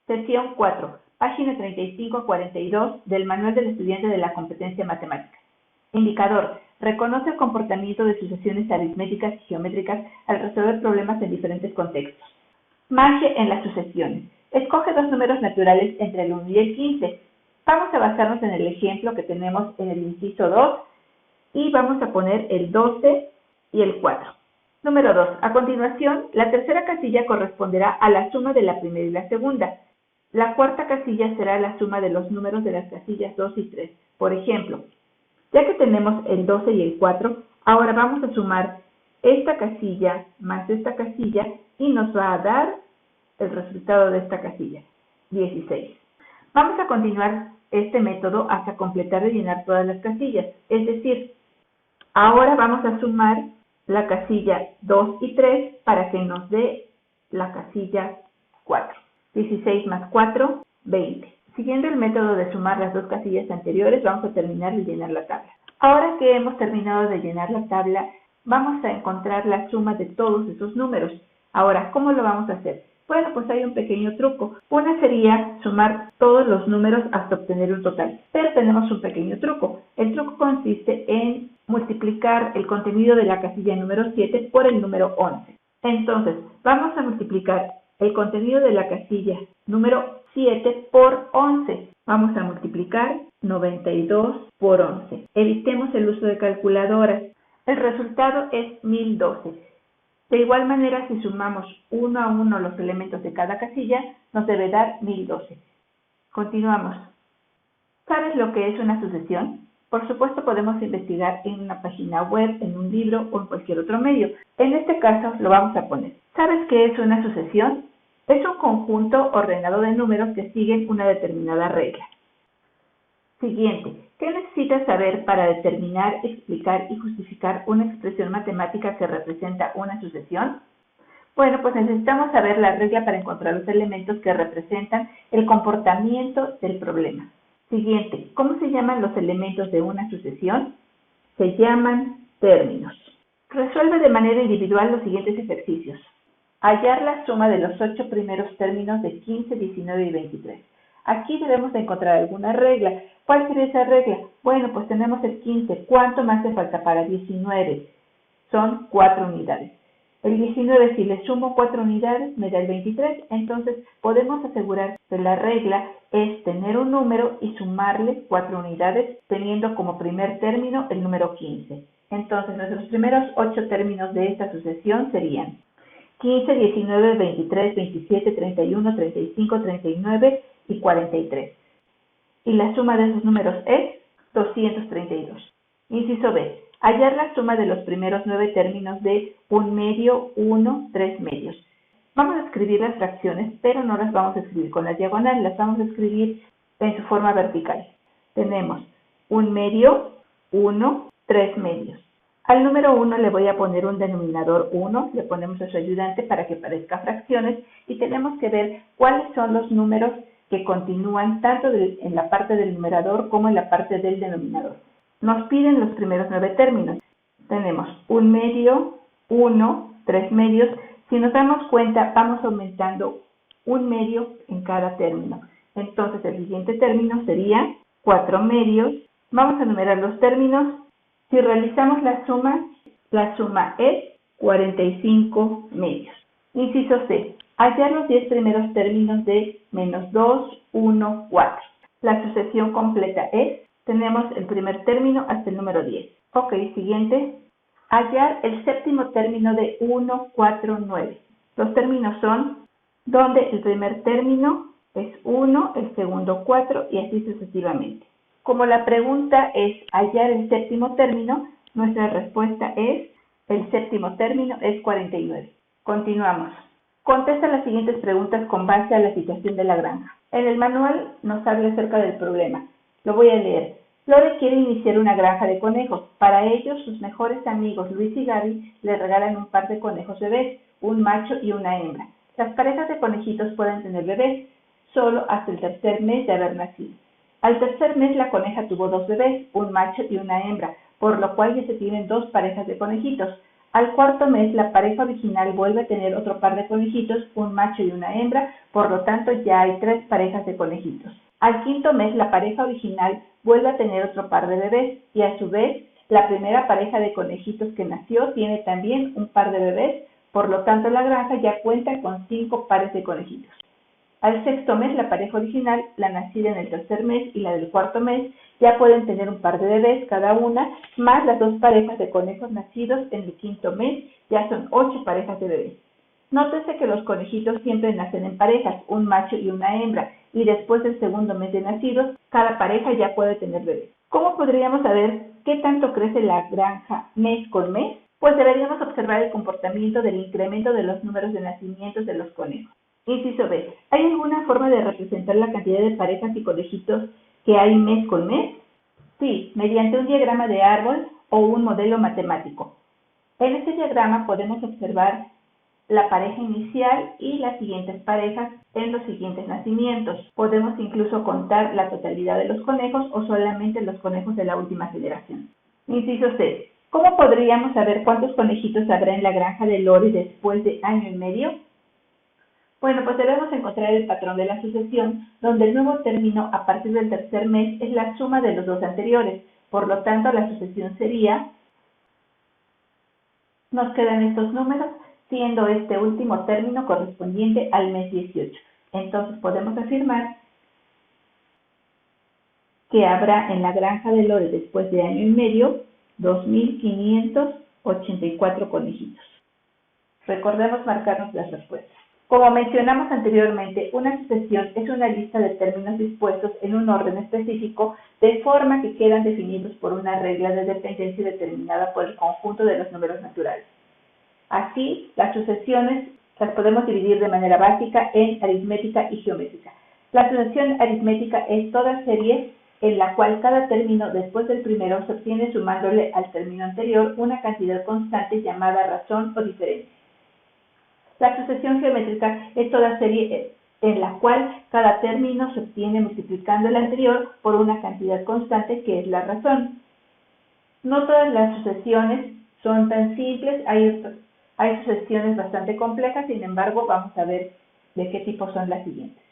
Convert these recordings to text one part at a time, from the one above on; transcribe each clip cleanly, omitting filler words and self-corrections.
Sesión 4, página 35 a 42 del Manual del Estudiante de la Competencia Matemática. Indicador: reconoce el comportamiento de sucesiones aritméticas y geométricas al resolver problemas en diferentes contextos. Marge en las sucesiones. Escoge dos números naturales entre el 1 y el 15. Vamos a basarnos en el ejemplo que tenemos en el inciso 2 y vamos a poner el 12 y el 4. Número 2. A continuación, la tercera casilla corresponderá a la suma de la primera y la segunda. La cuarta casilla será la suma de los números de las casillas 2 y 3. Por ejemplo, ya que tenemos el 12 y el 4, ahora vamos a sumar esta casilla más esta casilla y nos va a dar el resultado de esta casilla, 16. Vamos a continuar este método hasta completar de llenar todas las casillas. Es decir, ahora vamos a sumar la casilla 2 y 3 para que nos dé la casilla 4. 16 más 4, 20. Siguiendo el método de sumar las dos casillas anteriores, vamos a terminar de llenar la tabla. Ahora que hemos terminado de llenar la tabla, vamos a encontrar la suma de todos esos números. Ahora, ¿cómo lo vamos a hacer? Bueno, pues hay un pequeño truco. Una sería sumar todos los números hasta obtener un total. Pero tenemos un pequeño truco. El truco consiste en multiplicar el contenido de la casilla número 7 por el número 11. Entonces, vamos a multiplicar el contenido de la casilla número 7 por 11. Vamos a multiplicar 92 por 11. Evitemos el uso de calculadoras. El resultado es 1012. De igual manera, si sumamos uno a uno los elementos de cada casilla, nos debe dar 1012. Continuamos. ¿Sabes lo que es una sucesión? Por supuesto, podemos investigar en una página web, en un libro o en cualquier otro medio. En este caso, lo vamos a poner. ¿Sabes qué es una sucesión? Es un conjunto ordenado de números que siguen una determinada regla. Siguiente. ¿Qué necesitas saber para determinar, explicar y justificar una expresión matemática que representa una sucesión? Bueno, pues necesitamos saber la regla para encontrar los elementos que representan el comportamiento del problema. Siguiente. ¿Cómo se llaman los elementos de una sucesión? Se llaman términos. Resuelve de manera individual los siguientes ejercicios. Hallar la suma de los 8 primeros términos de 15, 19 y 23. Aquí debemos de encontrar alguna regla. ¿Cuál sería esa regla? Bueno, pues tenemos el 15. ¿Cuánto me hace falta para 19? Son 4 unidades. El 19, si le sumo 4 unidades, me da el 23. Entonces, podemos asegurar que la regla es tener un número y sumarle 4 unidades, teniendo como primer término el número 15. Entonces, nuestros primeros 8 términos de esta sucesión serían 15, 19, 23, 27, 31, 35, 39 y 43. Y la suma de esos números es 232. Inciso B. Hallar la suma de los primeros 9 términos de 1 medio, 1, 3 medios. Vamos a escribir las fracciones, pero no las vamos a escribir con las diagonales, las vamos a escribir en su forma vertical. Tenemos 1 medio, 1, 3 medios. Al número 1 le voy a poner un denominador 1, le ponemos a su ayudante para que parezca fracciones y tenemos que ver cuáles son los números que continúan tanto en la parte del numerador como en la parte del denominador. Nos piden los primeros 9 términos. Tenemos 1 medio, 1, 3 medios. Si nos damos cuenta, vamos aumentando 1 medio en cada término. Entonces el siguiente término sería 4 medios. Vamos a numerar los términos. Si realizamos la suma es 45 medios. Inciso C. Hallar los 10 primeros términos de menos 2, 1, 4. La sucesión completa es, tenemos el primer término hasta el número 10. Ok, siguiente. Hallar el séptimo término de 1, 4, 9. Los términos son donde el primer término es 1, el segundo 4 y así sucesivamente. Como la pregunta es hallar el séptimo término, nuestra respuesta es el séptimo término es 49. Continuamos. Contesta las siguientes preguntas con base a la situación de la granja. En el manual nos habla acerca del problema. Lo voy a leer. Lore quiere iniciar una granja de conejos. Para ello, sus mejores amigos Luis y Gaby le regalan un par de conejos bebés, un macho y una hembra. Las parejas de conejitos pueden tener bebés solo hasta el tercer mes de haber nacido. Al tercer mes la coneja tuvo 2 bebés, un macho y una hembra, por lo cual ya se tienen 2 parejas de conejitos. Al cuarto mes, la pareja original vuelve a tener otro par de conejitos, un macho y una hembra, por lo tanto ya hay 3 parejas de conejitos. Al quinto mes, la pareja original vuelve a tener otro par de bebés y a su vez, la primera pareja de conejitos que nació tiene también un par de bebés, por lo tanto la granja ya cuenta con 5 pares de conejitos. Al sexto mes, la pareja original, la nacida en el tercer mes y la del cuarto mes, ya pueden tener un par de bebés cada una, más las 2 parejas de conejos nacidos en el quinto mes, ya son 8 parejas de bebés. Nótese que los conejitos siempre nacen en parejas, un macho y una hembra, y después del segundo mes de nacidos, cada pareja ya puede tener bebés. ¿Cómo podríamos saber qué tanto crece la granja mes con mes? Pues deberíamos observar el comportamiento del incremento de los números de nacimientos de los conejos. Inciso B. ¿Hay alguna forma de representar la cantidad de parejas y conejitos que hay mes con mes? Sí, mediante un diagrama de árbol o un modelo matemático. En este diagrama podemos observar la pareja inicial y las siguientes parejas en los siguientes nacimientos. Podemos incluso contar la totalidad de los conejos o solamente los conejos de la última generación. Inciso C. ¿Cómo podríamos saber cuántos conejitos habrá en la granja de Lori después de año y medio? Bueno, pues debemos encontrar el patrón de la sucesión, donde el nuevo término a partir del tercer mes es la suma de los 2 anteriores. Por lo tanto, la sucesión sería, nos quedan estos números, siendo este último término correspondiente al mes 18. Entonces podemos afirmar que habrá en la granja de Lore después de año y medio 2.584 conejitos. Recordemos marcarnos las respuestas. Como mencionamos anteriormente, una sucesión es una lista de términos dispuestos en un orden específico de forma que quedan definidos por una regla de dependencia determinada por el conjunto de los números naturales. Así, las sucesiones las podemos dividir de manera básica en aritmética y geométrica. La sucesión aritmética es toda serie en la cual cada término después del primero se obtiene sumándole al término anterior una cantidad constante llamada razón o diferencia. La sucesión geométrica es toda serie en la cual cada término se obtiene multiplicando el anterior por una cantidad constante que es la razón. No todas las sucesiones son tan simples, hay sucesiones bastante complejas, sin embargo vamos a ver de qué tipo son las siguientes.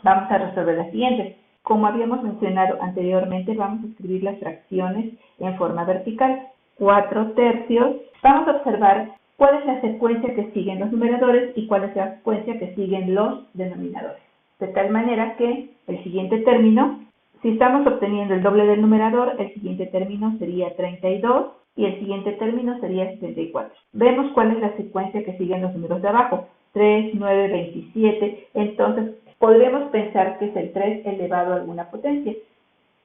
Vamos a resolver las siguientes. Como habíamos mencionado anteriormente, vamos a escribir las fracciones en forma vertical. 4/3. Vamos a observar cuál es la secuencia que siguen los numeradores y cuál es la secuencia que siguen los denominadores. De tal manera que el siguiente término, si estamos obteniendo el doble del numerador, el siguiente término sería 32 y el siguiente término sería 74. Vemos cuál es la secuencia que siguen los números de abajo. 3, 9, 27. Entonces, podremos pensar que es el 3 elevado a alguna potencia.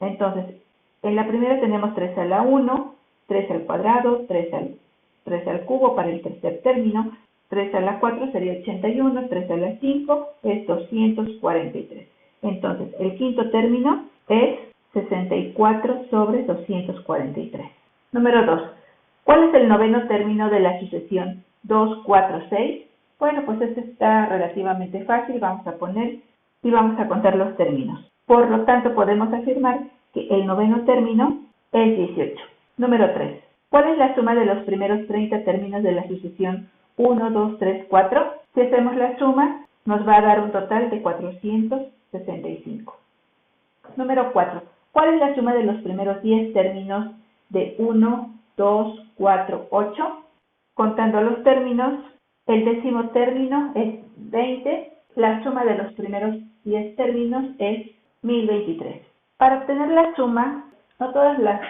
Entonces, en la primera tenemos 3 a la 1, 3 al cuadrado, 3 al cubo para el tercer término, 3 a la 4 sería 81, 3 a la 5 es 243. Entonces, el quinto término es 64 sobre 243. Número 2. ¿Cuál es el noveno término de la sucesión 2, 4, 6? Bueno, pues este está relativamente fácil, vamos a poner y vamos a contar los términos. Por lo tanto, podemos afirmar que el noveno término es 18. Número 3. ¿Cuál es la suma de los primeros 30 términos de la sucesión 1, 2, 3, 4? Si hacemos la suma, nos va a dar un total de 465. Número 4. ¿Cuál es la suma de los primeros 10 términos de 1, 2, 4, 8? Contando los términos, el décimo término es 20. La suma de los primeros 10 términos es 1023. Para obtener la suma, no todas las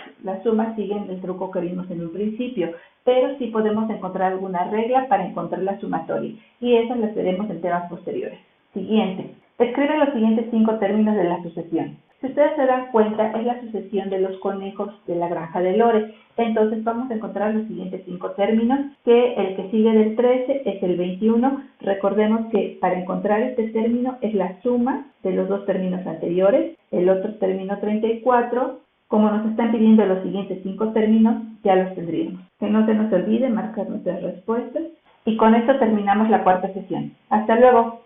sumas siguen el truco que vimos en un principio, pero sí podemos encontrar alguna regla para encontrar la sumatoria, y esas las veremos en temas posteriores. Siguiente. Escribe los siguientes 5 términos de la sucesión. Si ustedes se dan cuenta, es la sucesión de los conejos de la granja de Lore. Entonces vamos a encontrar los siguientes 5 términos, que el que sigue del 13 es el 21. Recordemos que para encontrar este término es la suma de los 2 términos anteriores, el otro término 34. Como nos están pidiendo los siguientes 5 términos, ya los tendríamos. Que no se nos olvide marcar nuestras respuestas. Y con esto terminamos la cuarta sesión. ¡Hasta luego!